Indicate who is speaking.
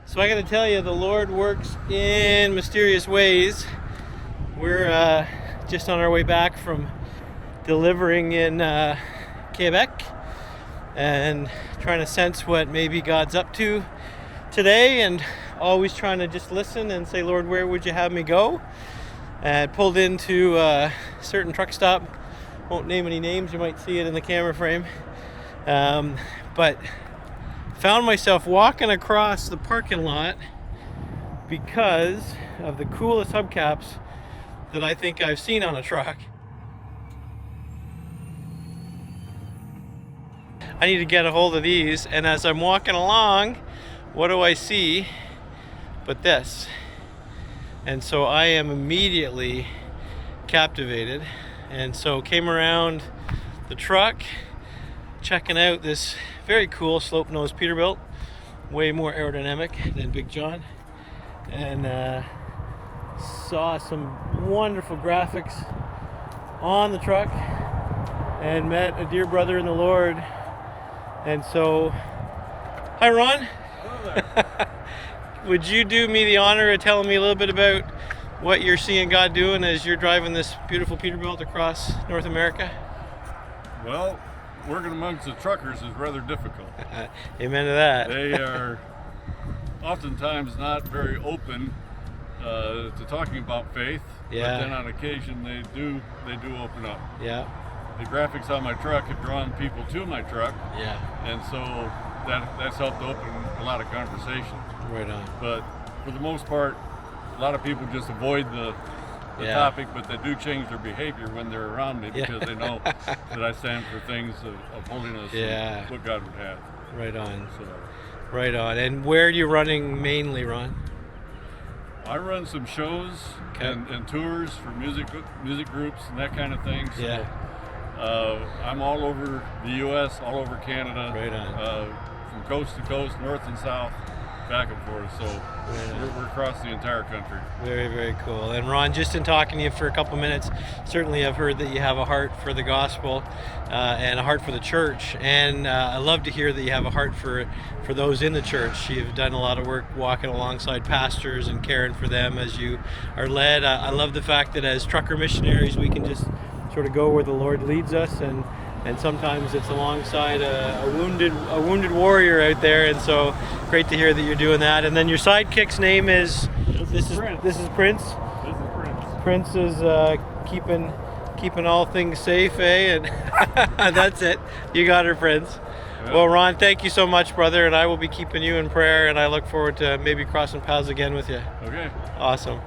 Speaker 1: So I got to tell you, the Lord works in mysterious ways. We're just on our way back from delivering in Quebec and trying to sense what maybe God's up to today, and always trying to just listen and say, Lord, where would you have me go? And pulled into a certain truck stop. Won't name any names, you might see it in the camera frame. But found myself walking across the parking lot because of the coolest hubcaps that I think I've seen on a truck. I need to get a hold of these, and as I'm walking along, what do I see but this? And so I am immediately captivated, and so came around the truck, checking out this very cool slope nose Peterbilt, way more aerodynamic than Big John, and saw some wonderful graphics on the truck and met a dear brother in the Lord. And so, hi Ron.
Speaker 2: Hello there.
Speaker 1: Would you do me the honor of telling me a little bit about what you're seeing God doing as you're driving this beautiful Peterbilt across North America?
Speaker 2: Well, working amongst the truckers is rather difficult.
Speaker 1: Amen to that.
Speaker 2: They are oftentimes not very open to talking about faith.
Speaker 1: Yeah.
Speaker 2: But then on occasion they do open up.
Speaker 1: Yeah.
Speaker 2: The graphics on my truck have drawn people to my truck,
Speaker 1: Yeah.
Speaker 2: and so that's helped open a lot of conversation.
Speaker 1: Right on.
Speaker 2: But for the most part, a lot of people just avoid the
Speaker 1: Yeah.
Speaker 2: topic, but they do change their behavior when they're around me
Speaker 1: Yeah.
Speaker 2: because they know that I stand for things of holiness
Speaker 1: Yeah.
Speaker 2: and what God would have.
Speaker 1: Right on.
Speaker 2: So
Speaker 1: Right on. And where are you running mainly, Ron?
Speaker 2: I run some shows
Speaker 1: Okay.
Speaker 2: and tours for music groups and that kind of thing. So,
Speaker 1: Yeah.
Speaker 2: I'm all over the U.S., all over Canada,
Speaker 1: Right on.
Speaker 2: from coast to coast, north and south, back and forth. So
Speaker 1: on.
Speaker 2: we're across the entire country.
Speaker 1: Very, very cool. And Ron, just in talking to you for a couple minutes, certainly I've heard that you have a heart for the gospel and a heart for the church. And I love to hear that you have a heart for those in the church. You've done a lot of work walking alongside pastors and caring for them as you are led. I love the fact that as trucker missionaries, we can just sort of go where the Lord leads us, and sometimes it's alongside a wounded warrior out there. And so great to hear that you're doing that. And then your sidekick's name is
Speaker 2: This is Prince.
Speaker 1: This is Prince.
Speaker 2: This is Prince.
Speaker 1: Prince is keeping all things safe, eh? And that's it. You got her, Prince.
Speaker 2: Yeah.
Speaker 1: Well, Ron, thank you so much, brother, and I will be keeping you in prayer, and I look forward to maybe crossing paths again with you.
Speaker 2: Okay.
Speaker 1: Awesome.